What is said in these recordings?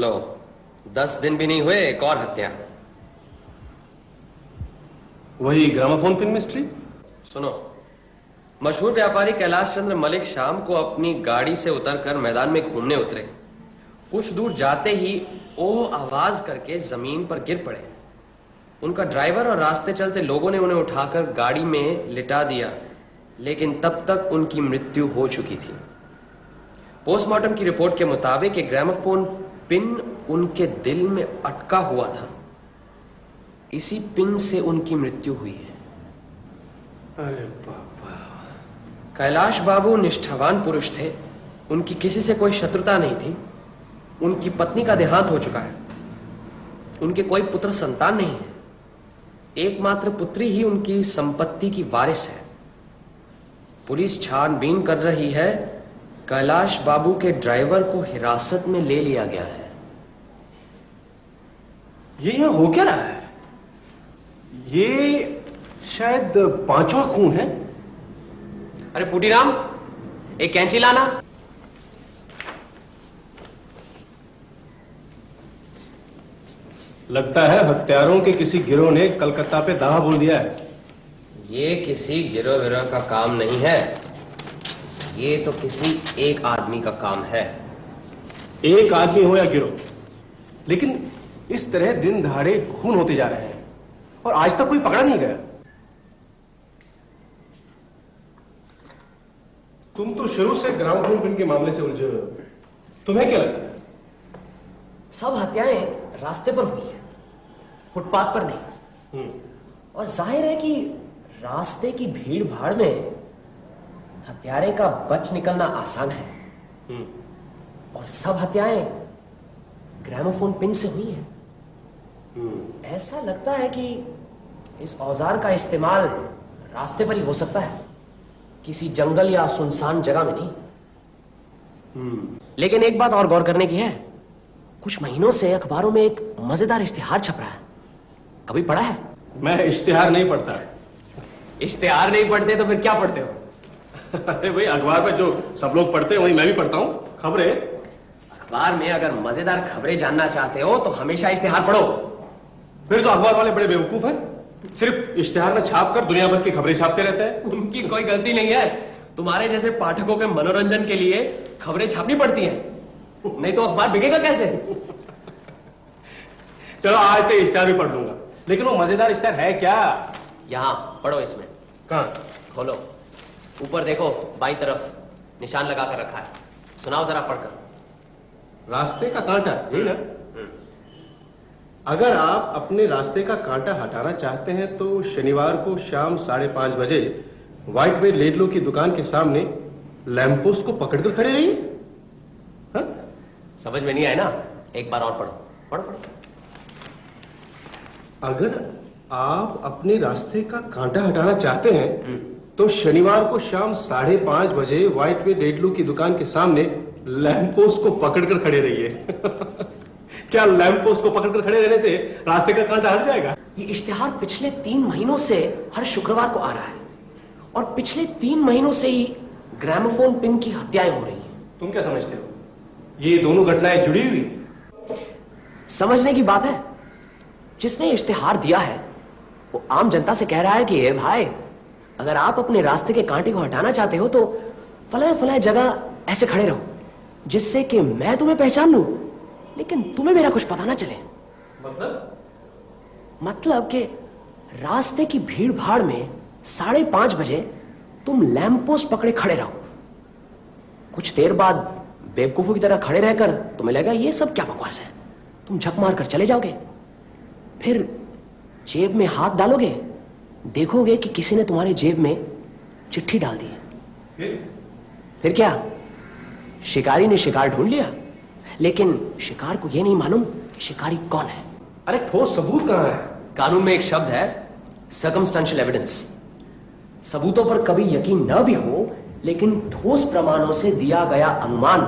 लो, 10 दिन भी नहीं हुए एक और हत्या। वही ग्रामोफोन पिन मिस्ट्री? सुनो, मशहूर व्यापारी कैलाश चंद्र मलिक शाम को अपनी गाड़ी से उतरकर मैदान में घूमने उतरे। कुछ दूर जाते ही ओह आवाज करके जमीन पर गिर पड़े। उनका ड्राइवर और रास्ते चलते लोगों ने उन्हें उठाकर गाड़ी में लिटा दिया, लेकिन तब तक उनकी मृत्यु हो चुकी थी। पोस्टमार्टम की रिपोर्ट के मुताबिक एक ग्रामोफोन पिन उनके दिल में अटका हुआ था। इसी पिन से उनकी मृत्यु हुई है। अरे बाबा। कैलाश बाबू निष्ठावान पुरुष थे। उनकी किसी से कोई शत्रुता नहीं थी। उनकी पत्नी का देहांत हो चुका है। उनके कोई पुत्र संतान नहीं है। एकमात्र पुत्री ही उनकी संपत्ति की वारिस है। पुलिस छानबीन कर रही है। कैलाश बाबू के ड्राइवर को हिरासत में ले लिया गया है। ये यहां हो क्या रहा है? ये शायद 5वां खून है। अरे फूटीराम, एक कैंची लाना। लगता है हत्यारों के किसी गिरोह ने कलकत्ता पे दावा बोल दिया है। ये किसी गिरोह विरोह का काम नहीं है। ये तो किसी एक आदमी का काम है। एक आदमी हो या गिरोह, लेकिन इस तरह दिन दहाड़े खून होते जा रहे हैं और आज तक कोई पकड़ा नहीं गया। तुम तो शुरू से ग्रामोफोन पिन के मामले से उलझे हुए हो। तुम्हें क्या लगता है? सब हत्याएं रास्ते पर हुई हैं, फुटपाथ पर नहीं। और जाहिर है कि रास्ते की भीड़ भाड़ में हत्यारे का बच निकलना आसान है। और सब हत्याएं ग्रामोफोन पिन से हुई हैं। ऐसा लगता है कि इस औजार का इस्तेमाल रास्ते पर ही हो सकता है, किसी जंगल या सुनसान जगह में नहीं। लेकिन एक बात और गौर करने की है। कुछ महीनों से अखबारों में एक मजेदार इश्तिहार छप रहा है। कभी पढ़ा है? मैं इश्तिहार नहीं पढ़ता। इश्तिहार नहीं पढ़ते तो फिर क्या पढ़ते हो? अरे भाई, अखबार में जो सब लोग पढ़ते हैं वही मैं भी पढ़ता हूँ। खबरें। अखबार में अगर मजेदार खबरें जानना चाहते हो तो हमेशा इश्तिहार पढ़ो। फिर तो अखबार वाले बड़े बेवकूफ हैं। सिर्फ इश्तिहार में छाप कर दुनिया भर की खबरें छापते रहते हैं। उनकी कोई गलती नहीं है। तुम्हारे जैसे पाठकों के मनोरंजन के लिए खबरें छापनी पड़ती हैं, नहीं तो अखबार बिकेगा कैसे? चलो आज से इश्तिहार भी पढ़ लूंगा। लेकिन वो मजेदार इश्तिहार है क्या? यहाँ पढ़ो। इसमें कहाँ? खोलो, ऊपर देखो, बाईं तरफ निशान लगा कर रखा है। सुनाओ जरा पढ़कर। रास्ते का कांटा, यही ना? अगर आप अपने रास्ते का कांटा हटाना चाहते हैं तो शनिवार को शाम 5:30 बजे व्हाइट वे लेडलो की दुकान के सामने लैंप पोस्ट को पकड़कर खड़े रहिए। हाँ? समझ में नहीं आया ना? एक बार और पढ़ो। पढ़ो पढ़ो। अगर आप अपने रास्ते का कांटा हटाना चाहते हैं तो शनिवार को शाम 5:30 बजे व्हाइट वे लेडलो की दुकान के सामने लैंप पोस्ट को पकड़कर खड़े रहिए। क्या लैंप पोस्ट को पकड़कर खड़े रहने से रास्ते का कांटा हट जाएगा? ये इश्तिहार पिछले 3 महीनों से हर शुक्रवार को आ रहा है और पिछले 3 महीनों से ही ग्रामोफोन पिन की हत्याएं हो रही हैं। तुम क्या समझते हो? ये दोनों घटनाएं जुड़ी हुई? समझने की बात है। जिसने इश्तिहार दिया है वो आम जनता से कह रहा है कि ए भाई, अगर आप अपने रास्ते के कांटे को हटाना चाहते हो तो फलाए फलाए जगह ऐसे खड़े रहो, जिससे कि मैं तुम्हें पहचान लूं लेकिन तुम्हें मेरा कुछ पता ना चले। मतलब कि रास्ते की भीड़ भाड़ में 5:30 बजे तुम लैंप पोस्ट पकड़े खड़े रहो। कुछ देर बाद बेवकूफों की तरह खड़े रहकर तुम्हें लगा ये सब क्या बकवास है, तुम झक मार कर चले जाओगे। फिर जेब में हाथ डालोगे, देखोगे कि किसी ने तुम्हारे जेब में चिट्ठी डाल दी है। फिर क्या? शिकारी ने शिकार ढूंढ लिया, लेकिन शिकार को यह नहीं मालूम कि शिकारी कौन है। अरे ठोस सबूत कहां है? कानून में एक शब्द है सर्कमस्टेंशियल एविडेंस। सबूतों पर कभी यकीन न भी हो, लेकिन ठोस प्रमाणों से दिया गया अनुमान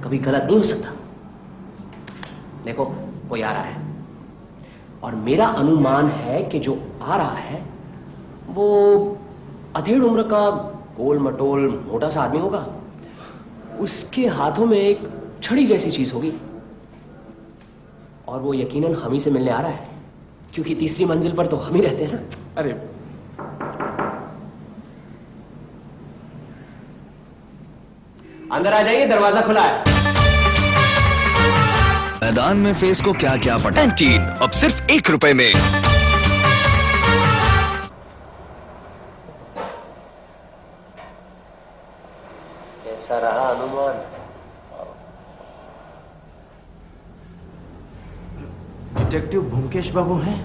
कभी गलत नहीं हो सकता। देखो, कोई आ रहा है और मेरा अनुमान है कि जो आ रहा है वो अधेड़ उम्र का गोल मटोल मोटा सा आदमी होगा। उसके हाथों में एक छड़ी जैसी चीज होगी। और वो यकीनन हम ही से मिलने आ रहा है, क्योंकि तीसरी मंजिल पर तो हम ही रहते हैं ना। अरे अंदर आ जाइए, दरवाजा खुला है। मैदान में फेस को क्या क्या पता। कैंटीन अब सिर्फ 1 रुपए में। कैसा रहा अनुमान? डिटेक्टिव ब्योमकेश बाबू हैं?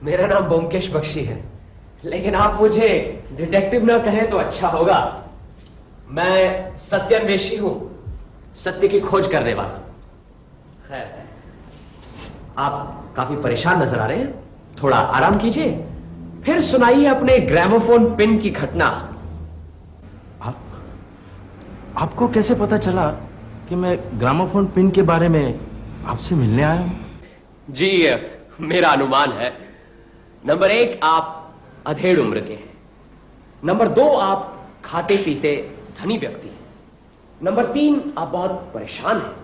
मेरा नाम ब्योमकेश बख्शी है, लेकिन आप मुझे डिटेक्टिव ना कहें तो अच्छा होगा। मैं सत्यान्वेषी हूं, सत्य की खोज करने वाला। खैर, आप काफी परेशान नजर आ रहे हैं, थोड़ा आराम कीजिए, फिर सुनाइए अपने ग्रामोफोन पिन की घटना। आपको कैसे पता चला कि मैं ग्रामोफोन पिन के बारे में आपसे मिलने आया हूं? जी, मेरा अनुमान है। नंबर 1, आप अधेड़ उम्र के हैं। नंबर 2, आप खाते पीते धनी व्यक्ति हैं। नंबर 3, आप बहुत परेशान हैं।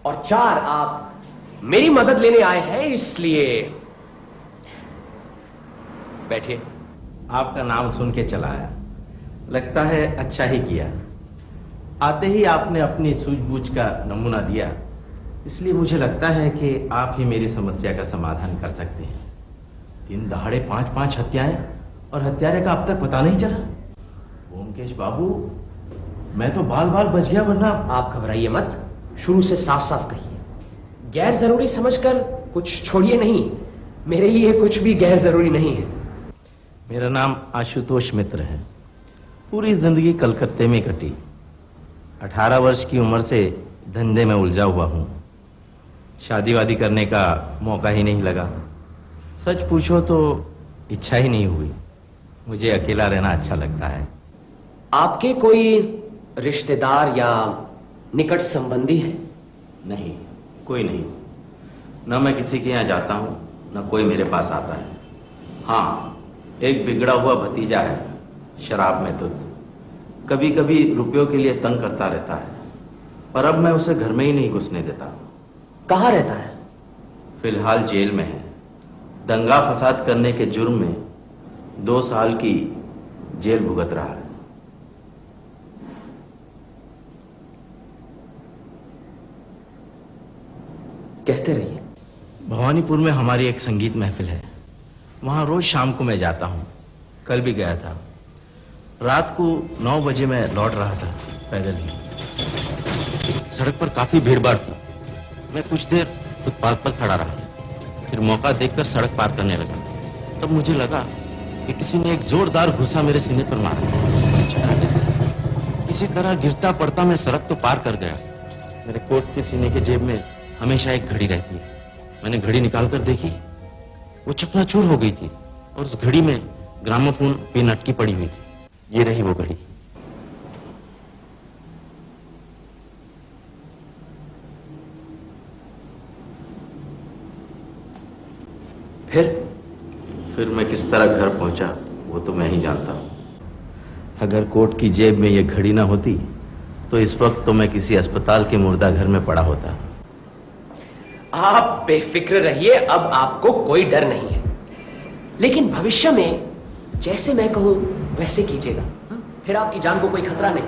और 4, आप मेरी मदद लेने आए हैं, इसलिए बैठिए। आपका नाम सुन के चला आया, लगता है अच्छा ही किया। आते ही आपने अपनी सूझबूझ का नमूना दिया, इसलिए मुझे लगता है कि आप ही मेरी समस्या का समाधान कर सकते हैं। दिन दहाड़े 5-5 हत्याएं और हत्यारे का अब तक पता नहीं चला। ब्योमकेश बाबू, मैं तो बाल बाल बच गया, वरना। आप घबराइए मत, शुरू से साफ साफ कहिए। गैर जरूरी समझकर कुछ छोड़िए नहीं, मेरे लिए कुछ भी गैर जरूरी नहीं है। मेरा नाम आशुतोष मित्र है। पूरी जिंदगी कलकत्ते में कटी। 18 वर्ष की उम्र से धंधे में उलझा हुआ हूं। शादी वादी करने का मौका ही नहीं लगा। सच पूछो तो इच्छा ही नहीं हुई। मुझे अकेला रहना अच्छा लगता है। आपके कोई रिश्तेदार या निकट संबंधी है? नहीं, कोई नहीं। न मैं किसी के यहाँ जाता हूँ, न कोई मेरे पास आता है। हाँ, एक बिगड़ा हुआ भतीजा है, शराब में धुत। कभी कभी रुपयों के लिए तंग करता रहता है, पर अब मैं उसे घर में ही नहीं घुसने देता। कहाँ रहता है? फिलहाल जेल में है। दंगा फसाद करने के जुर्म में 2 साल की जेल भुगत रहा है। कहते रहिए। भवानीपुर में हमारी एक संगीत महफिल है, वहां रोज शाम को मैं जाता हूँ। कल भी गया था। रात को 9 बजे मैं लौट रहा था पैदल ही। सड़क पर काफी भीड़ भाड़ थी। मैं कुछ देर फुटपाथ पर खड़ा रहा, फिर मौका देखकर सड़क पार करने लगा। तब मुझे लगा कि किसी ने एक जोरदार घूसा मेरे सीने पर मारा। किसी तरह गिरता पड़ता मैं सड़क तो पार कर गया। मेरे कोट के सीने के जेब में हमेशा एक घड़ी रहती है। मैंने घड़ी निकालकर देखी, वो चकनाचूर हो गई थी और उस घड़ी में ग्रामोफोन पिन अटकी पड़ी हुई थी। ये रही वो घड़ी। फिर मैं किस तरह घर पहुंचा वो तो मैं ही जानता हूं। अगर कोट की जेब में ये घड़ी ना होती तो इस वक्त तो मैं किसी अस्पताल के मुर्दा घर में पड़ा होता। आप बेफिक्र रहिए, अब आपको कोई डर नहीं है। लेकिन भविष्य में जैसे मैं कहूं वैसे कीजिएगा, फिर आपकी जान को कोई खतरा नहीं।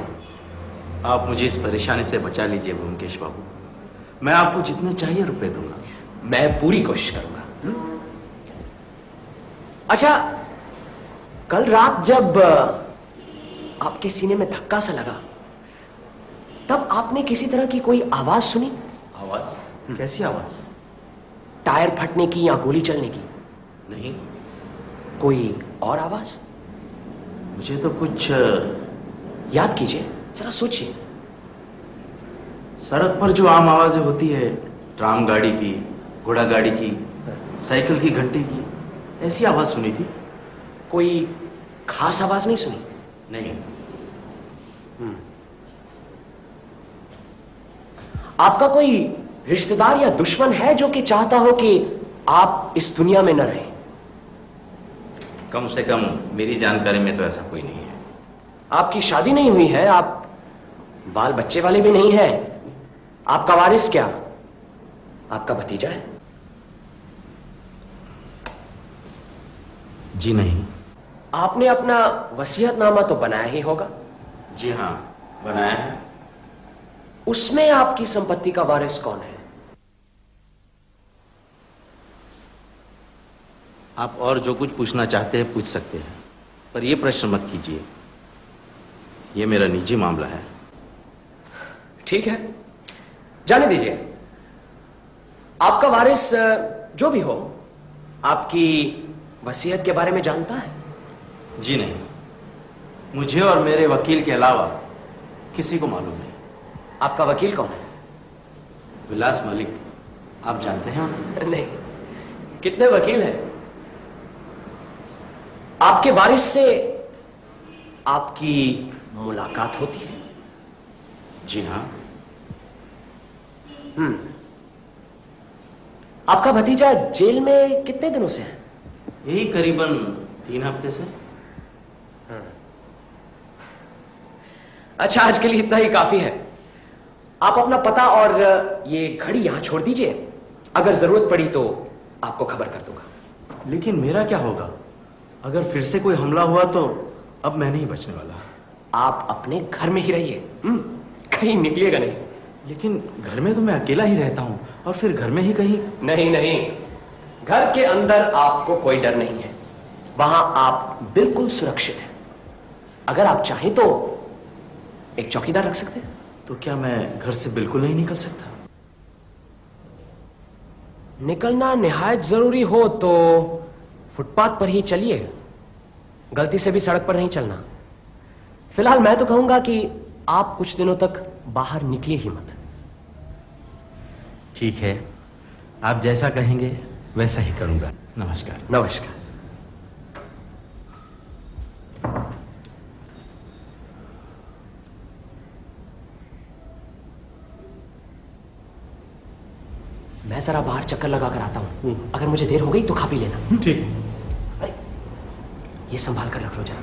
आप मुझे इस परेशानी से बचा लीजिए ब्योमकेश बाबू। मैं आपको जितने चाहिए रुपए दूंगा। मैं पूरी कोशिश करूंगा। अच्छा, कल रात जब आपके सीने में धक्का सा लगा, तब आपने किसी तरह की कोई आवाज सुनी? आवाज? कैसी आवाज? टायर फटने की या गोली चलने की? नहीं। कोई और आवाज? मुझे तो कुछ याद कीजिए, जरा सोचिए। सड़क पर जो आम आवाजें होती है, ट्राम गाड़ी की, घोड़ा गाड़ी की, साइकिल की घंटी की, ऐसी आवाज सुनी थी। कोई खास आवाज नहीं सुनी? नहीं। आपका कोई रिश्तेदार या दुश्मन है जो कि चाहता हो कि आप इस दुनिया में न रहें? कम से कम मेरी जानकारी में तो ऐसा कोई नहीं है। आपकी शादी नहीं हुई है, आप बाल बच्चे वाले भी नहीं हैं। आपका वारिस क्या आपका भतीजा है? जी नहीं। आपने अपना वसीयतनामा तो बनाया ही होगा। जी हाँ, बनाया है। उसमें आपकी संपत्ति का वारिस कौन है? आप और जो कुछ पूछना चाहते हैं पूछ सकते हैं, पर यह प्रश्न मत कीजिए, यह मेरा निजी मामला है। ठीक है, जाने दीजिए। आपका वारिस जो भी हो, आपकी वसीयत के बारे में जानता है? जी नहीं, मुझे और मेरे वकील के अलावा किसी को मालूम नहीं। आपका वकील कौन है? विलास मलिक, आप जानते हैं उन्हें? नहीं। कितने वकील हैं? आपके वारिस से आपकी मुलाकात होती है? जी हाँ। आपका भतीजा जेल में कितने दिनों से है? यही करीबन 3 हफ्ते से। अच्छा, आज के लिए इतना ही काफी है। आप अपना पता और ये घड़ी यहां छोड़ दीजिए। अगर जरूरत पड़ी तो आपको खबर कर दूंगा। लेकिन मेरा क्या होगा? अगर फिर से कोई हमला हुआ तो अब मैं नहीं बचने वाला। आप अपने घर में ही रहिए, कहीं निकलिएगा नहीं। लेकिन घर में तो मैं अकेला ही रहता हूं, और फिर घर में ही कहीं? नहीं नहीं, घर के अंदर आपको कोई डर नहीं है। वहां आप बिल्कुल सुरक्षित हैं। अगर आप चाहें तो एक चौकीदार रख सकते हैं। तो क्या मैं घर से बिल्कुल नहीं निकल सकता? निकलना निहायत जरूरी हो तो फुटपाथ पर ही चलिएगा, गलती से भी सड़क पर नहीं चलना। फिलहाल मैं तो कहूंगा कि आप कुछ दिनों तक बाहर निकलिए ही मत। ठीक है, आप जैसा कहेंगे वैसा ही करूंगा। नमस्कार। नमस्कार। मैं जरा बाहर चक्कर लगा कर आता हूं। अगर मुझे देर हो गई तो खा पी लेना। ठीक। अरे, ये संभाल कर रख लो जरा।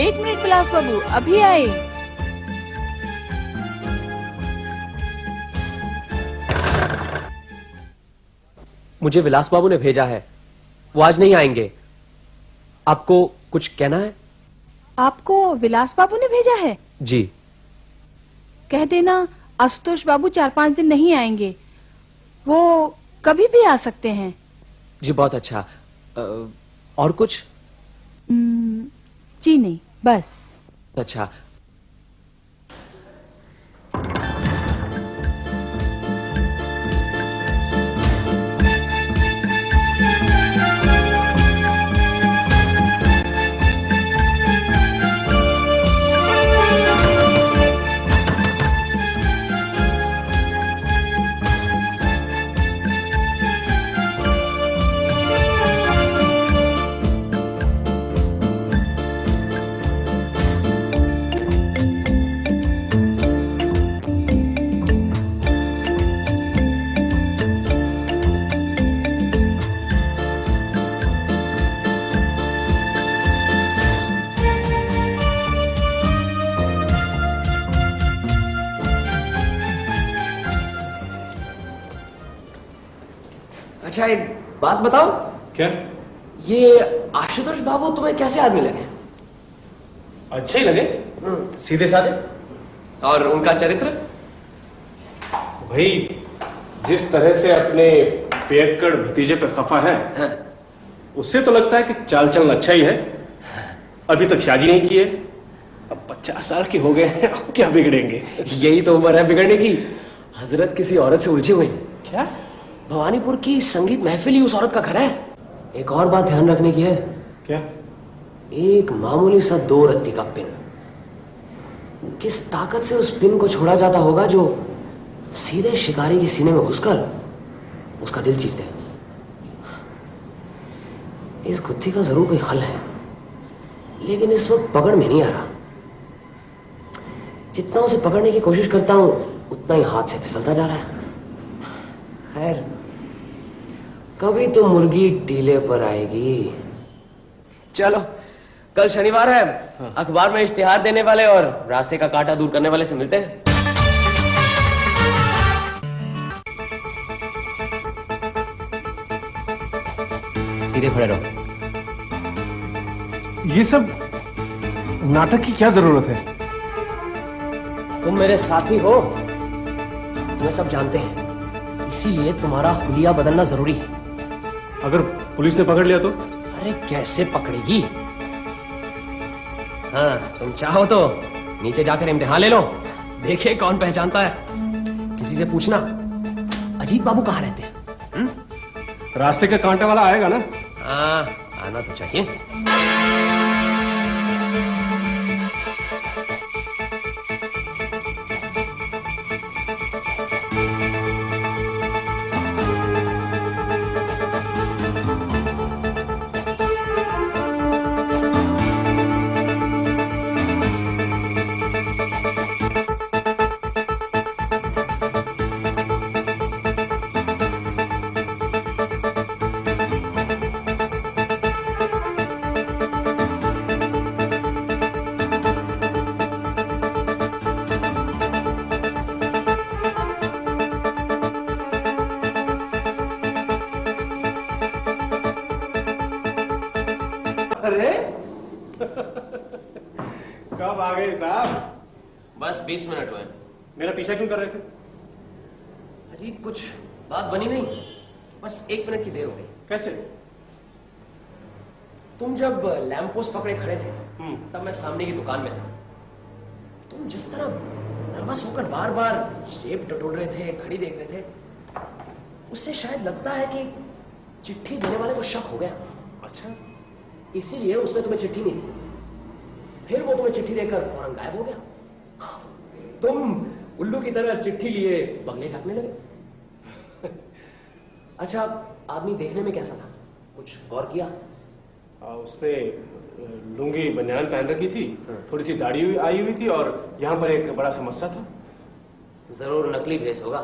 एक मिनट विलास बाबू, अभी आए। मुझे विलास बाबू ने भेजा है, वो आज नहीं आएंगे। आपको कुछ कहना है? आपको विलास बाबू ने भेजा है? जी। कह देना आशुतोष बाबू 4-5 दिन नहीं आएंगे, वो कभी भी आ सकते हैं। जी बहुत अच्छा। और कुछ? जी नहीं, बस। अच्छा। अच्छा एक बात बताओ, क्या? ये आशुतोष बाबू तुम्हें कैसे आदमी लगे? अच्छे ही लगे, सीधे साधे। और उनका चरित्र? भाई जिस तरह से अपने पियक्कड़ भतीजे पे खफा है, हाँ। उससे तो लगता है कि चाल चलन अच्छा ही है। अभी तक शादी नहीं की है, अब 50 साल के हो गए हैं, अब क्या बिगड़ेंगे? यही तो उम्र है बिगड़ने की। हजरत किसी औरत से उलझे हुए हैं। क्या? भवानीपुर की संगीत महफिल ही उस औरत का घर है। एक और बात ध्यान रखने की है। क्या? एक मामूली सा 2 रत्ती का पिन, किस ताकत से उस पिन को छोड़ा जाता होगा जो सीधे शिकारी के सीने में घुसकर उसका दिल चीरते हैं। इस गुत्थी का जरूर कोई हल है, लेकिन इस वक्त पकड़ में नहीं आ रहा। जितना उसे पकड़ने की कोशिश करता हूं उतना ही हाथ से फिसलता जा रहा है। खैर, कभी तो मुर्गी टीले पर आएगी। चलो, कल शनिवार है। हाँ। अखबार में इश्तिहार देने वाले और रास्ते का कांटा दूर करने वाले से मिलते हैं। सीधे खड़े रहो। ये सब नाटक की क्या जरूरत है? तुम मेरे साथी हो, तुम्हें सब जानते हैं, इसीलिए तुम्हारा हुलिया बदलना जरूरी है। अगर पुलिस ने पकड़ लिया तो? अरे कैसे पकड़ेगी? हाँ, तुम चाहो तो नीचे जाकर इम्तिहान ले लो, देखे कौन पहचानता है। किसी से पूछना अजीत बाबू कहाँ रहते हैं। रास्ते का कांटा वाला आएगा ना? हाँ, आना तो चाहिए। अरे कब आ गए साहब? बस 20 मिनट हुए। मेरा पीछा क्यों कर रहे थे? अजीत, कुछ बात बनी नहीं, बस 1 मिनट की देर हो गई। कैसे? तुम जब लैंप पोस्ट पकड़े खड़े थे तब मैं सामने की दुकान में था। तुम जिस तरह नर्वस होकर बार बार जेब टटोल रहे थे, घड़ी देख रहे थे, उससे शायद लगता है कि चिट्ठी देने वाले को शक हो गया। अच्छा, इसीलिए उसने तुम्हें चिट्ठी नहीं दी। फिर वो तुम्हें चिट्ठी देकर फौरन गायब हो गया। तुम उल्लू की तरह चिट्ठी लिए बंगले झांकने लगे। अच्छा, आदमी देखने में कैसा था, कुछ गौर किया? उसने लुंगी बनियान पहन रखी थी, थोड़ी सी दाढ़ी आई हुई थी और यहाँ पर एक बड़ा समस्या था। जरूर नकली भेस होगा,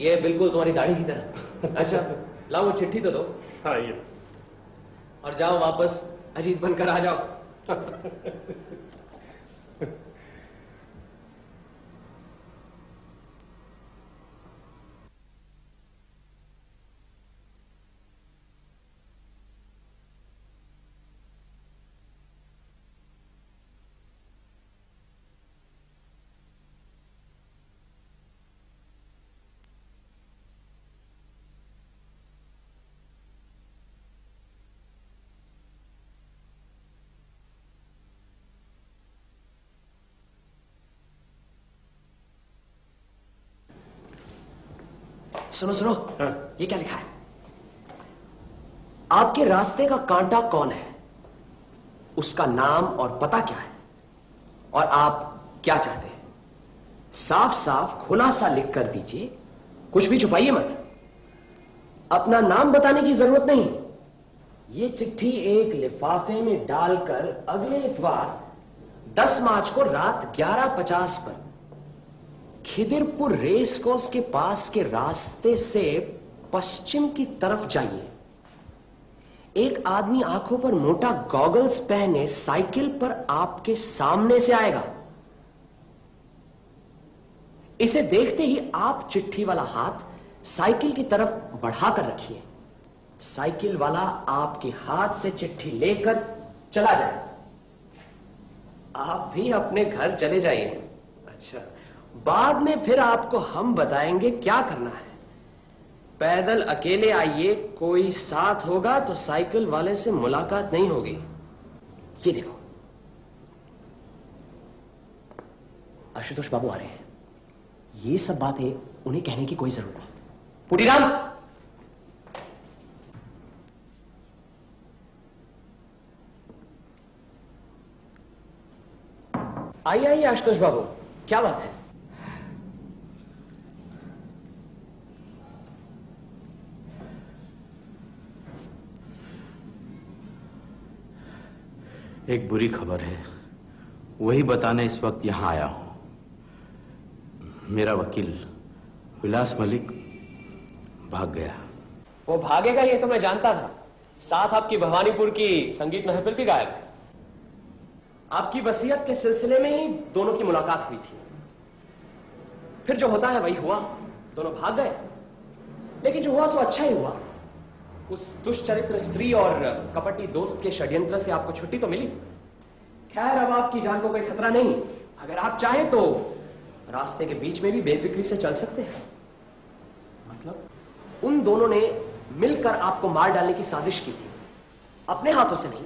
ये बिल्कुल तुम्हारी दाढ़ी की तरह। अच्छा, लाओ वो चिट्ठी तो दो। हाँ, ये। और जाओ वापस अजीत बनकर आ जाओ। सुनो सुनो। हाँ। ये क्या लिखा है? आपके रास्ते का कांटा कौन है, उसका नाम और पता क्या है, और आप क्या चाहते हैं? साफ साफ खुलासा लिख कर दीजिए, कुछ भी छुपाइए मत। अपना नाम बताने की जरूरत नहीं। ये चिट्ठी एक लिफाफे में डालकर अगले इतवार 10 मार्च को रात 11:50 पर खिदिरपुर रेस कोर्स के पास के रास्ते से पश्चिम की तरफ जाइए। एक आदमी आंखों पर मोटा गॉगल्स पहने साइकिल पर आपके सामने से आएगा। इसे देखते ही आप चिट्ठी वाला हाथ साइकिल की तरफ बढ़ाकर रखिए साइकिल वाला आपके हाथ से चिट्ठी लेकर चला जाए। आप भी अपने घर चले जाइए। अच्छा, बाद में फिर आपको हम बताएंगे क्या करना है। पैदल अकेले आइए, कोई साथ होगा तो साइकिल वाले से मुलाकात नहीं होगी। ये देखो, आशुतोष बाबू आ रहे हैं। ये सब बातें उन्हें कहने की कोई जरूरत नहीं। पुटीराम, आइए आइए आशुतोष बाबू, क्या बात है? एक बुरी खबर है, वही बताने इस वक्त यहां आया हूं। मेरा वकील विलास मलिक भाग गया। वो भागेगा ये तो मैं जानता था। साथ आपकी भवानीपुर की संगीत महफिल भी गायब है। आपकी वसीयत के सिलसिले में ही दोनों की मुलाकात हुई थी। फिर जो होता है वही हुआ, दोनों भाग गए। लेकिन जो हुआ सो अच्छा ही हुआ। उस दुष्चरित्र स्त्री और कपटी दोस्त के षड्यंत्र से आपको छुट्टी तो मिली। खैर, अब आपकी जान को कोई खतरा नहीं। अगर आप चाहें तो रास्ते के बीच में भी बेफिक्री से चल सकते हैं। मतलब उन दोनों ने मिलकर आपको मार डालने की साजिश की थी, अपने हाथों से नहीं।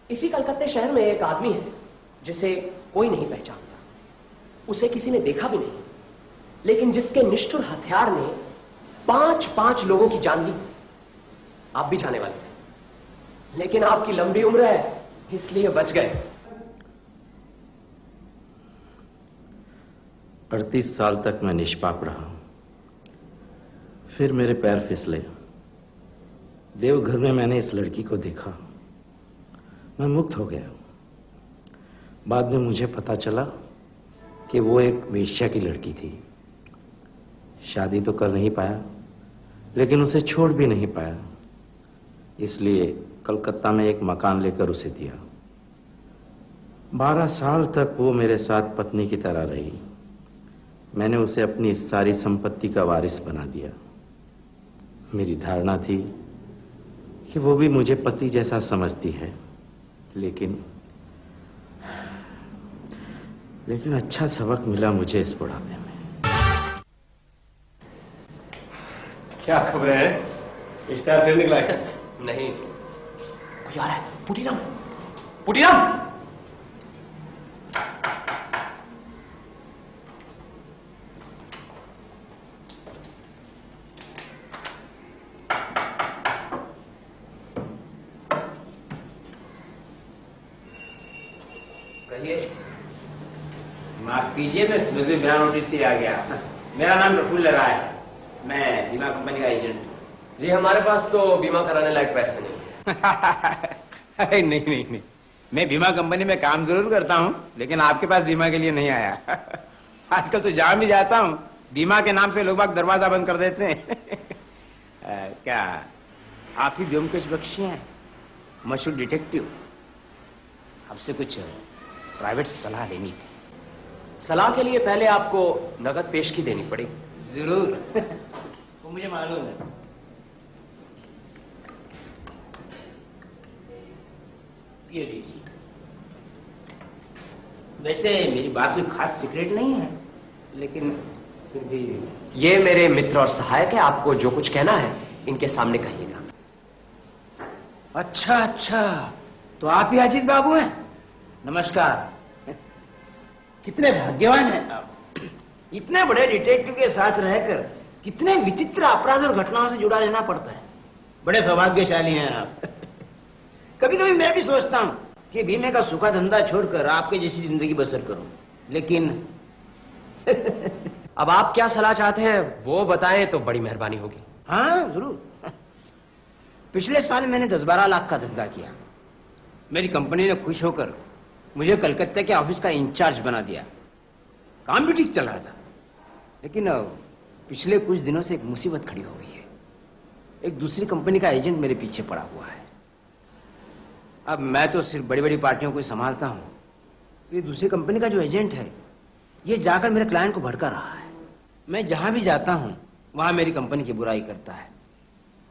इसी कलकत्ते शहर में एक आदमी है जिसे कोई नहीं पहचानता, उसे किसी ने देखा भी नहीं, लेकिन जिसके निष्ठुर हथियार ने 5-5 लोगों की जान ली। आप भी जाने वाले थे, लेकिन आपकी लंबी उम्र है इसलिए बच गए। 38 साल तक मैं निष्पाप रहा। फिर मेरे पैर फिसले। देवघर में मैंने इस लड़की को देखा, मैं मुक्त हो गया। बाद में मुझे पता चला कि वो एक वेश्या की लड़की थी। शादी तो कर नहीं पाया, लेकिन उसे छोड़ भी नहीं पाया। इसलिए कलकत्ता में एक मकान लेकर उसे दिया। 12 साल तक वो मेरे साथ पत्नी की तरह रही। मैंने उसे अपनी सारी संपत्ति का वारिस बना दिया। मेरी धारणा थी कि वो भी मुझे पति जैसा समझती है, लेकिन अच्छा सबक मिला मुझे इस बुढ़ापे में। क्या खबर है? रिश्ता फिर निकला है? नहीं, कोई आ रहा है। पुटीराम, पुटीराम! कहिए। माफ कीजिए, मैं समझ में बिना नोटिस के आ गया। मेरा नाम प्रफुल्ल राय है, मैं बीमा कंपनी का एजेंट हूँ। जी, हमारे पास तो बीमा कराने लायक पैसे नहीं है। नहीं, मैं बीमा कंपनी में काम जरूर करता हूँ, लेकिन आपके पास बीमा के लिए नहीं आया। आजकल तो जहां भी जाता हूँ बीमा के नाम से लोग बाग दरवाजा बंद कर देते हैं। क्या आप ही व्योमकेश बख्शी हैं, मशहूर डिटेक्टिव? आपसे कुछ प्राइवेट सलाह लेनी थी। सलाह के लिए पहले आपको नगद पेशगी देनी पड़ेगी। जरूर। वो मुझे मालूम है। ये लीजिए। वैसे मेरी बात कोई खास सीक्रेट नहीं है, लेकिन फिर भी ये मेरे मित्र और सहायक है। आपको जो कुछ कहना है इनके सामने कहिएगा। अच्छा, तो आप ही अजीत बाबू हैं? नमस्कार। कितने भाग्यवान हैं आप। इतने बड़े डिटेक्टिव के साथ रहकर कितने विचित्र अपराध और घटनाओं से जुड़ा रहना पड़ता है। बड़े सौभाग्यशाली हैं आप। कभी कभी मैं भी सोचता हूँ कि बीमे का सूखा धंधा छोड़कर आपके जैसी जिंदगी बसर करूं, लेकिन अब आप क्या सलाह चाहते हैं वो बताएं तो बड़ी मेहरबानी होगी। हाँ जरूर। पिछले साल मैंने 10-12 लाख का धंधा किया। मेरी कंपनी ने खुश होकर मुझे कलकत्ते के ऑफिस का इंचार्ज बना दिया। काम भी ठीक चल रहा था, लेकिन पिछले कुछ दिनों से एक मुसीबत खड़ी हो गई है। एक दूसरी कंपनी का एजेंट मेरे पीछे पड़ा हुआ है। अब मैं तो सिर्फ बड़ी बड़ी पार्टियों को संभालता हूँ, ये दूसरी कंपनी का जो एजेंट है ये जाकर मेरे क्लाइंट को भड़का रहा है। मैं जहां भी जाता हूँ वहां मेरी कंपनी की बुराई करता है।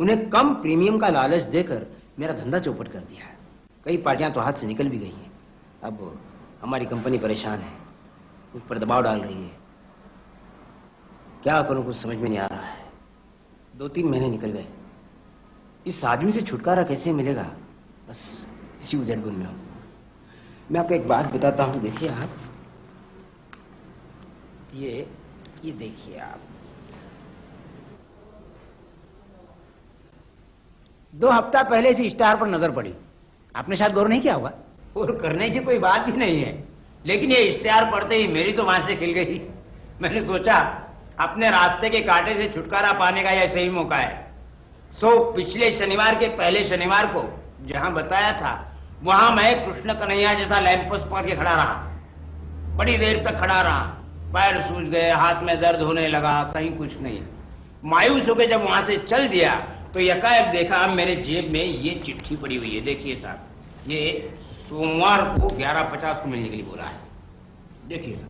उन्हें कम प्रीमियम का लालच देकर मेरा धंधा चौपट कर दिया है। कई पार्टियां तो हाथ से निकल भी गई हैं। अब हमारी कंपनी परेशान है, उस पर दबाव डाल रही है। क्या करूं, कुछ समझ में नहीं आ रहा है। 2-3 महीने निकल गए, इस आदमी से छुटकारा कैसे मिलेगा, बस इसी उधेड़-बुन में हूं। मैं आपको एक बात बताता हूं, देखिए आप, ये देखिए आप, 2 हफ्ता पहले इस स्टार पर नजर पड़ी। आपने शायद गौर नहीं किया होगा, और करने की कोई बात भी नहीं है, लेकिन ये इश्तेहार पढ़ते ही मेरी तो मांसें खिल गई। मैंने सोचा अपने रास्ते के कांटे से छुटकारा पाने का यह सही मौका है। सो पिछले शनिवार के पहले शनिवार को जहां बताया था, वहां मैं कृष्ण कन्हैया जैसा लैंप पोस्ट पकड़ के खड़ा रहा। बड़ी देर तक खड़ा रहा, पैर सूज गए, हाथ में दर्द होने लगा, कहीं कुछ नहीं। मायूस होकर जब वहां से चल दिया तो यकायक देखा मेरे जेब में ये चिट्ठी पड़ी हुई है। देखिए साहब, ये सोमवार को 11:50 को मिलने के लिए बोला है। देखिए,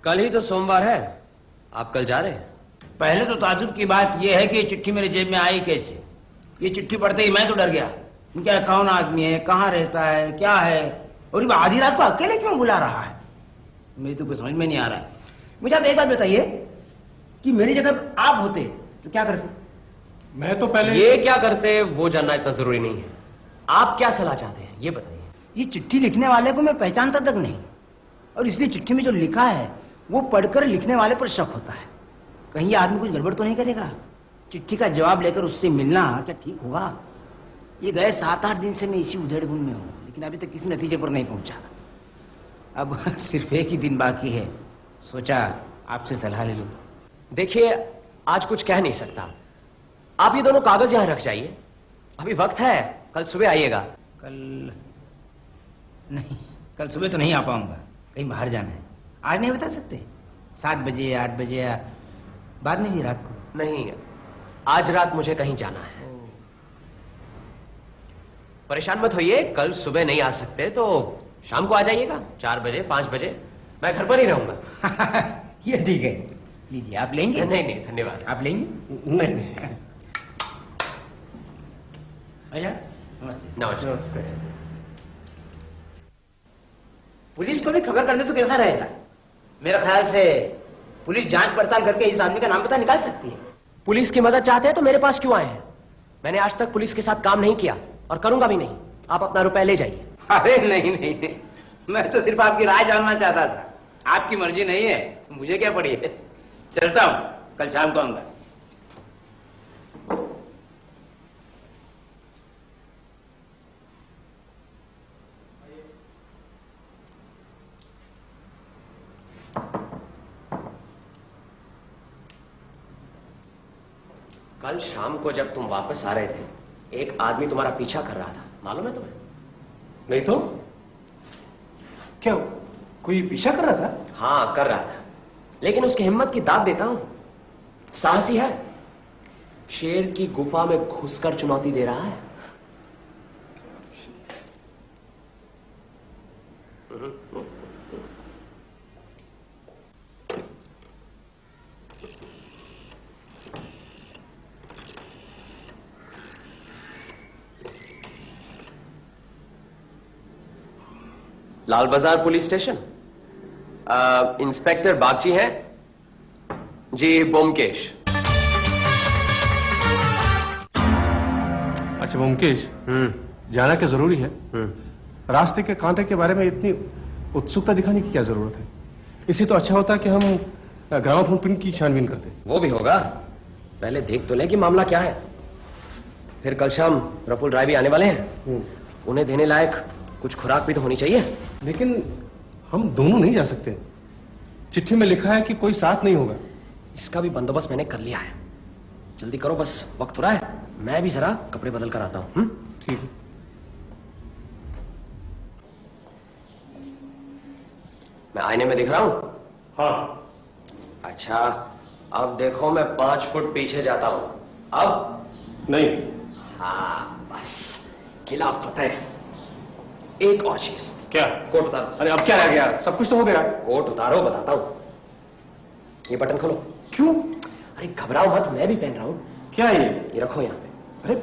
कल ही तो सोमवार है, आप कल जा रहे हैं? पहले तो ताजुब की बात यह है कि ये चिट्ठी मेरे जेब में आई कैसे। ये चिट्ठी पढ़ते ही मैं तो डर गया। क्या कौन आदमी है, कहाँ रहता है, क्या है, और ये आधी रात को अकेले क्यों बुला रहा है, मेरी तो कुछ समझ में नहीं आ रहा है। मुझे आप एक बात बताइए कि मेरी जगह आप होते तो क्या करते? मैं तो पहले ये क्या करते वो जानना इतना जरूरी नहीं है। आप क्या सलाह चाहते हैं ये बताइए। ये चिट्ठी लिखने वाले को मैं पहचानता तक नहीं, और इसलिए चिट्ठी में जो लिखा है वो पढ़कर लिखने वाले पर शक होता है। कहीं ये आदमी कुछ गड़बड़ तो नहीं करेगा। चिट्ठी का जवाब लेकर उससे मिलना क्या ठीक होगा? ये गए 7-8 दिन से मैं इसी उधेड़-बुन में हूं, लेकिन अभी तक किसी नतीजे पर नहीं पहुंचा। अब सिर्फ एक ही दिन बाकी है, सोचा आपसे सलाह ले लूं। देखिए, आज कुछ कह नहीं सकता। आप ये दोनों कागज यहां रख जाइए, अभी वक्त है, कल सुबह आइएगा। कल नहीं, कल सुबह तो नहीं आ पाऊंगा, कहीं बाहर जाना है। आज नहीं बता सकते? 7 बजे, 8 बजे, या बाद में भी रात को? नहीं, आज रात मुझे कहीं जाना है। परेशान मत होइए, कल सुबह नहीं आ सकते तो शाम को आ जाइएगा, 4 बजे, 5 बजे, मैं घर पर ही रहूंगा। ये ठीक है, लीजिए। आप लेंगे? नहीं नहीं, धन्यवाद। आप लेंगे? नहीं। अच्छा, नमस्ते। नमस्ते। पुलिस को भी खबर कर दे तो कैसा रहेगा? मेरा ख्याल से पुलिस जांच पड़ताल करके इस आदमी का नाम पता निकाल सकती है। पुलिस की मदद चाहते हैं तो मेरे पास क्यों आए हैं? मैंने आज तक पुलिस के साथ काम नहीं किया और करूंगा भी नहीं। आप अपना रुपए ले जाइए। अरे नहीं नहीं नहीं, मैं तो सिर्फ आपकी राय जानना चाहता था। आपकी मर्जी नहीं है, मुझे क्या पड़ी है। चलता हूं, कल शाम को आऊंगा। कल शाम को जब तुम वापस आ रहे थे, एक आदमी तुम्हारा पीछा कर रहा था, मालूम है तुम्हें? नहीं तो क्या कोई पीछा कर रहा था? हाँ, कर रहा था, लेकिन उसकी हिम्मत की दाद देता हूं। साहसी है, शेर की गुफा में घुसकर चुनौती दे रहा है। लाल बाजार पुलिस स्टेशन, इंस्पेक्टर बागची हैं जी, बोमकेश। अच्छा मुमकेश, जाना क्या जरूरी है? रास्ते के कांटे के बारे में इतनी उत्सुकता दिखाने की क्या जरूरत है? इससे तो अच्छा होता कि हम ग्रामोफोन प्रिंट की छानबीन करते। वो भी होगा, पहले देख तो ले कि मामला क्या है। फिर कल शाम प्रफुल्ल राय भी आने वाले हैं, उन्हें देने लायक कुछ खुराक भी तो होनी चाहिए। लेकिन हम दोनों नहीं जा सकते। चिट्ठी में लिखा है कि कोई साथ नहीं होगा। इसका भी बंदोबस्त मैंने कर लिया है। जल्दी करो, बस वक्त हो रहा है। मैं भी जरा कपड़े बदल कर आता हूं। ठीक है। मैं आईने में दिख रहा हूं? हाँ। अच्छा, अब देखो, मैं 5 फुट पीछे जाता हूं। अब नहीं। हाँ, बस किला फतेह। एक और चीज। क्या? कोट उतारो। अरे अब क्या रह गया? सब कुछ तो हो गया। कोट उतारो, बताता हूं। ये बटन खोलो। क्यों? अरे घबराओ मत, मैं भी पहन रहा हूं। क्या है ये रखो यहाँ पे। अरे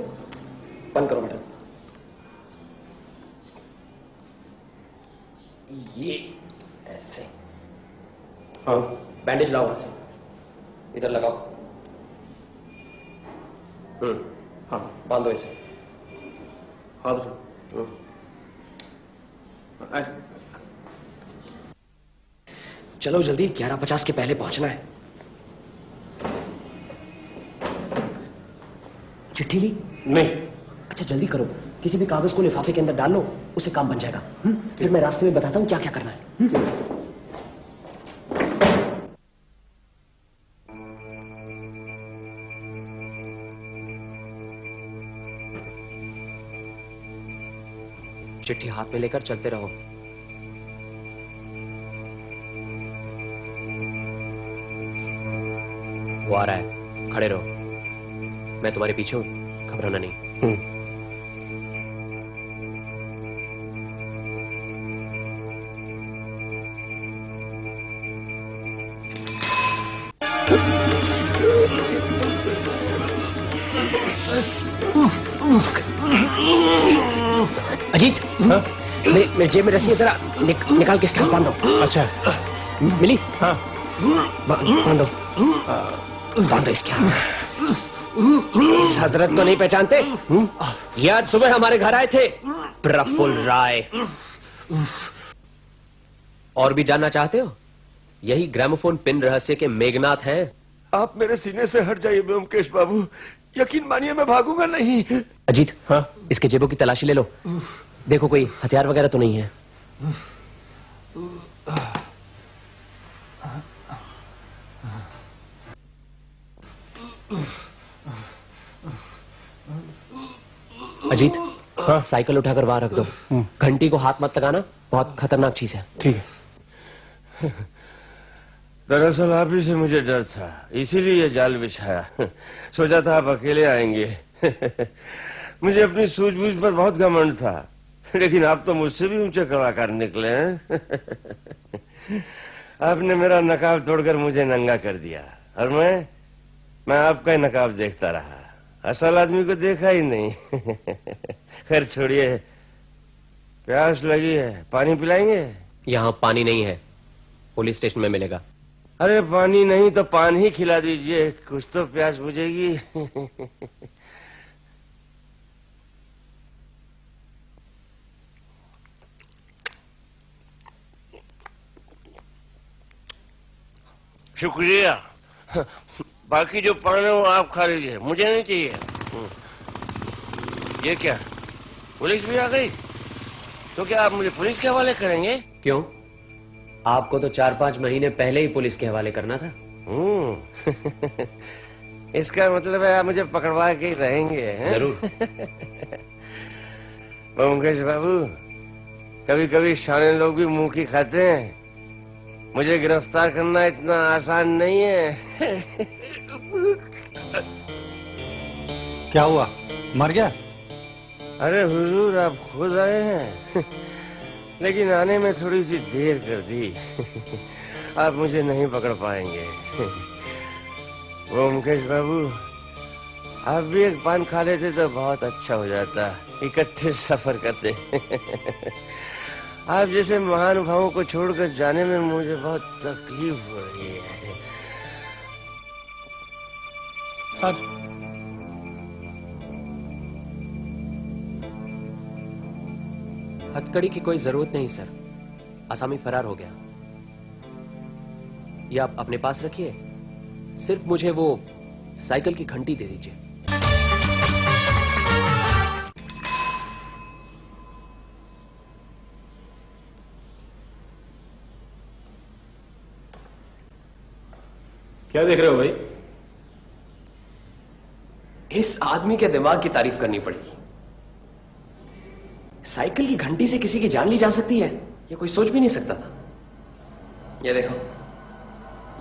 बंद करो बटन। ये ऐसे। हाँ बैंडेज लाओ वहां से, इधर लगाओ। हाँ बांधो इसे। हाथ रखो। ऐसे। चलो जल्दी, 11:50 के पहले पहुंचना है। चिट्ठी ली? नहीं। अच्छा जल्दी करो, किसी भी कागज को लिफाफे के अंदर डाल लो, उसे काम बन जाएगा। फिर मैं रास्ते में बताता हूं क्या क्या करना है। चिट्ठी हाथ में लेकर चलते रहो। वो आ रहा है, खड़े रहो। मैं तुम्हारे पीछे हूं, घबराना नहीं। अजीत, मेरे जेब में रस्सी है, जरा निकाल के इसके हाथ बांधो। अच्छा। मिली? हाँ। बांधो बांधो इसके हाथ। इस हजरत को नहीं पहचानते? ये आज सुबह हमारे घर आए थे, प्रफुल्ल राय। और भी जानना चाहते हो? यही ग्रामोफोन पिन रहस्य के मेघनाथ हैं। आप मेरे सीने से हट जाइए ब्योमकेश बाबू, यकीन मानिए मैं भागूंगा नहीं। अजीत, हाँ? इसके जेबों की तलाशी ले लो, देखो कोई हथियार वगैरह तो नहीं है। अजीत, हाँ? साइकिल उठाकर वहां रख दो। घंटी को हाथ मत लगाना, बहुत खतरनाक चीज है। ठीक है। दरअसल आप ही से मुझे डर था, इसीलिए ये जाल बिछाया। सोचा था आप अकेले आएंगे। मुझे अपनी सूझबूझ पर बहुत घमंड था, लेकिन आप तो मुझसे भी ऊंचे कलाकार निकले हैं। आपने मेरा नकाब तोड़कर मुझे नंगा कर दिया, और मैं आपका ही नकाब देखता रहा, असल आदमी को देखा ही नहीं। खैर छोड़िए, प्यास लगी है, पानी पिलाएंगे? यहाँ पानी नहीं है, पुलिस स्टेशन में मिलेगा। अरे पानी नहीं तो पान ही खिला दीजिए, कुछ तो प्यास बुझेगी। शुक्रिया, बाकी जो पान है वो आप खा लीजिए, मुझे नहीं चाहिए। ये क्या, पुलिस भी आ गई? तो क्या आप मुझे पुलिस के हवाले करेंगे? क्यों? आपको तो 4-5 महीने पहले ही पुलिस के हवाले करना था। इसका मतलब है आप मुझे पकड़वा के ही रहेंगे, हैं? जरूर। ब्योमकेश बाबू, कभी कभी शाने लोग भी मुंह की खाते हैं, मुझे गिरफ्तार करना इतना आसान नहीं है। क्या हुआ, मर गया? अरे हुजूर, आप खुद आए हैं। लेकिन आने में थोड़ी सी देर कर दी। आप मुझे नहीं पकड़ पाएंगे। ब्योमकेश बाबू, आप भी एक पान खा लेते तो बहुत अच्छा हो जाता, इकट्ठे सफर करते। आप जैसे महानुभावों को छोड़कर जाने में मुझे बहुत तकलीफ हो रही है। सर, हथकड़ी की कोई जरूरत नहीं सर, आसामी फरार हो गया। ये आप अपने पास रखिए, सिर्फ मुझे वो साइकिल की घंटी दे दीजिए। क्या देख रहे हो भाई? इस आदमी के दिमाग की तारीफ करनी पड़ेगी। साइकिल की घंटी से किसी की जान ली जा सकती है, ये कोई सोच भी नहीं सकता था। ये देखो,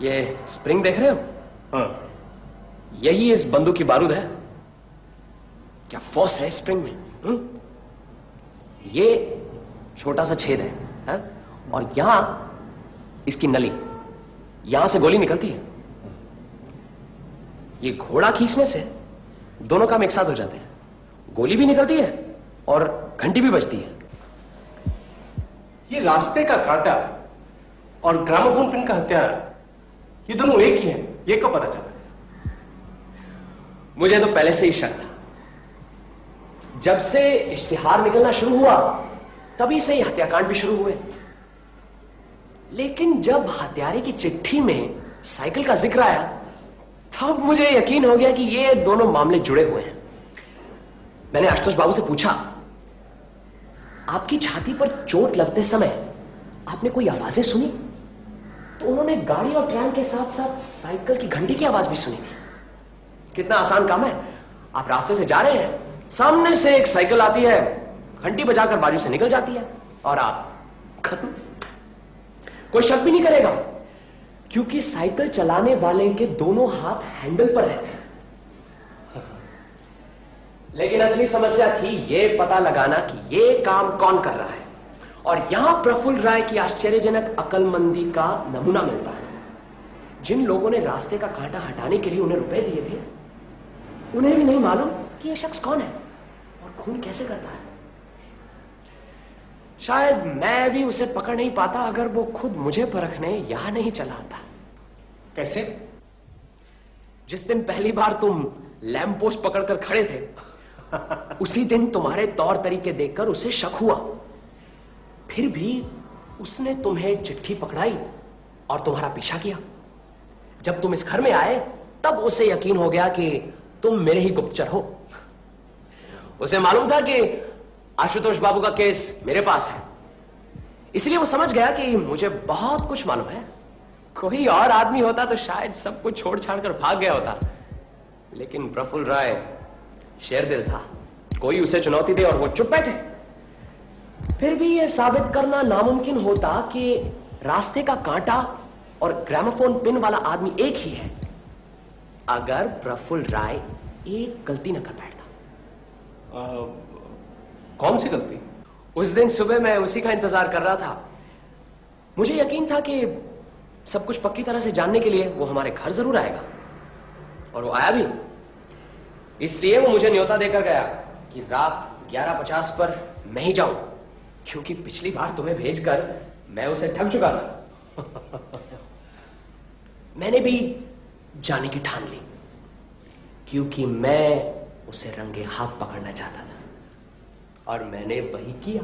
ये स्प्रिंग देख रहे हो? हाँ। यही इस बंदूक की बारूद है। क्या फोर्स है स्प्रिंग में? ये छोटा सा छेद है, और यहां इसकी नली, यहां से गोली निकलती है। ये घोड़ा खींचने से दोनों काम एक साथ हो जाते हैं, गोली भी निकलती है और घंटी भी बजती है। ये रास्ते का कांटा और ग्रामोफोन पिन का हत्यारा, ये दोनों एक ही हैं, ये कब पता चला? मुझे तो पहले से ही शक था। जब से इश्तिहार निकलना शुरू हुआ तभी से ही हत्याकांड भी शुरू हुए। लेकिन जब हत्यारे की चिट्ठी में साइकिल का जिक्र आया तब मुझे यकीन हो गया कि ये दोनों मामले जुड़े हुए हैं। मैंने आशुतोष बाबू से पूछा, आपकी छाती पर चोट लगते समय आपने कोई आवाजें सुनी? तो उन्होंने गाड़ी और ट्रेन के साथ साथ साइकिल की घंटी की आवाज भी सुनी थी। कितना आसान काम है, आप रास्ते से जा रहे हैं, सामने से एक साइकिल आती है, घंटी बजाकर बाजू से निकल जाती है और आप खत्म। कोई शक भी नहीं करेगा क्योंकि साइकिल चलाने वाले के दोनों हाथ हैंडल पर रहते हैं। लेकिन असली समस्या थी ये पता लगाना कि ये काम कौन कर रहा है। और यहां प्रफुल्ल राय की आश्चर्यजनक अक्लमंदी का नमूना मिलता है। जिन लोगों ने रास्ते का कांटा हटाने के लिए उन्हें रुपए दिए थे, उन्हें भी नहीं मालूम कि यह शख्स कौन है और खून कैसे करता है। शायद मैं भी उसे पकड़ नहीं पाता अगर वो खुद मुझे परखने यहां नहीं चला आता। कैसे? जिस दिन पहली बार तुम लैंप पोस्ट पकड़कर खड़े थे उसी दिन तुम्हारे तौर तरीके देखकर उसे शक हुआ। फिर भी उसने तुम्हें चिट्ठी पकड़ाई और तुम्हारा पीछा किया। जब तुम इस घर में आए तब उसे यकीन हो गया कि तुम मेरे ही गुप्तचर हो। उसे मालूम था कि आशुतोष बाबू का केस मेरे पास है, इसलिए वो समझ गया कि मुझे बहुत कुछ मालूम है। कोई और आदमी होता तो शायद सब कुछ छोड़ छाड़ कर भाग गया होता, लेकिन प्रफुल्ल राय शेर दिल था। कोई उसे चुनौती दे और वो चुप बैठे। फिर भी यह साबित करना नामुमकिन होता कि रास्ते का कांटा और ग्रामोफोन पिन वाला आदमी एक ही है अगर प्रफुल्ल राय एक गलती न कर बैठता। कौन सी गलती? उस दिन सुबह मैं उसी का इंतजार कर रहा था। मुझे यकीन था कि सब कुछ पक्की तरह से जानने के लिए वो हमारे घर जरूर आएगा, और वो आया भी। इसलिए वो मुझे न्योता देकर गया कि रात 11:50 पर मैं ही जाऊं, क्योंकि पिछली बार तुम्हें भेजकर मैं उसे ठग चुका था। मैंने भी जाने की ठान ली क्योंकि मैं उसे रंगे हाथ पकड़ना चाहता था, और मैंने वही किया।